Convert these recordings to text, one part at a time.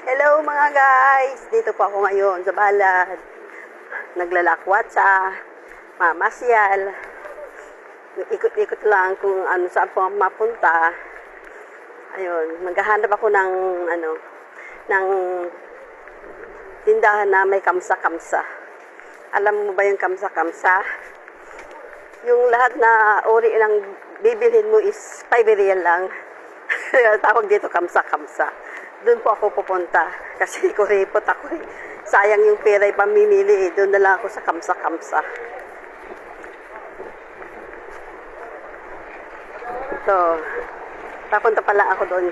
Hello mga guys! Dito po ako ngayon sa Balad. Naglalakwat sa mamasyal. Ikot-ikot lang kung ano saan po mapunta. Ayun, maghahanap ako ng ng tindahan na may kamsa-kamsa. Alam mo ba yung kamsa-kamsa? Yung lahat na uri ng bibilhin mo is 5 real lang. Tawag dito kamsa-kamsa. Doon po ako pupunta kasi kuripot ako eh. Sayang yung pera ay pamimili eh. Doon na lang ako sa kamsa-kamsa. So, papunta pala ako doon.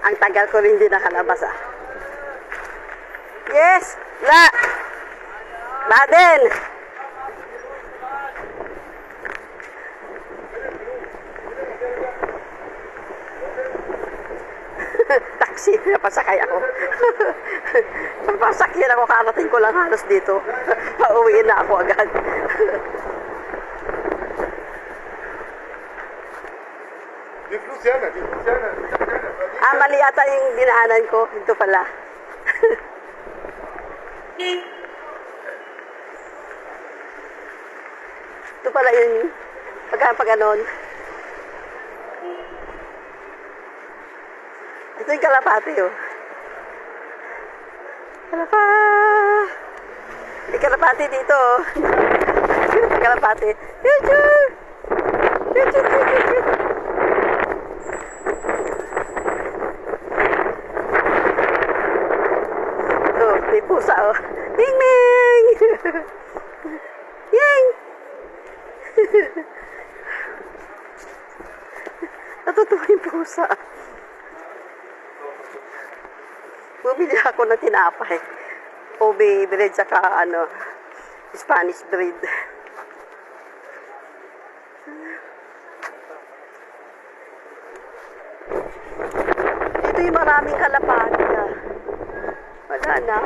Ang tagal ko rin din nakalabas ah. Yes! Baden! Taxi, napasakay ako. Napasakyan ako, karating ko lang halos dito. Pauwiin na ako agad. Mali ata yung dinaanan ko. Dito pala. Ito pala yun. Pag ganon. Ito yung kalapati, oh. May kalapati dito, oh. May kalapati. Oh, may pusa, oh. Ming Ming! Yang! Natutuwa yung pusa. Bumili ako ng tinapay. Ube bread saka Spanish bread. Dito yung maraming kalapati ah. Wala na.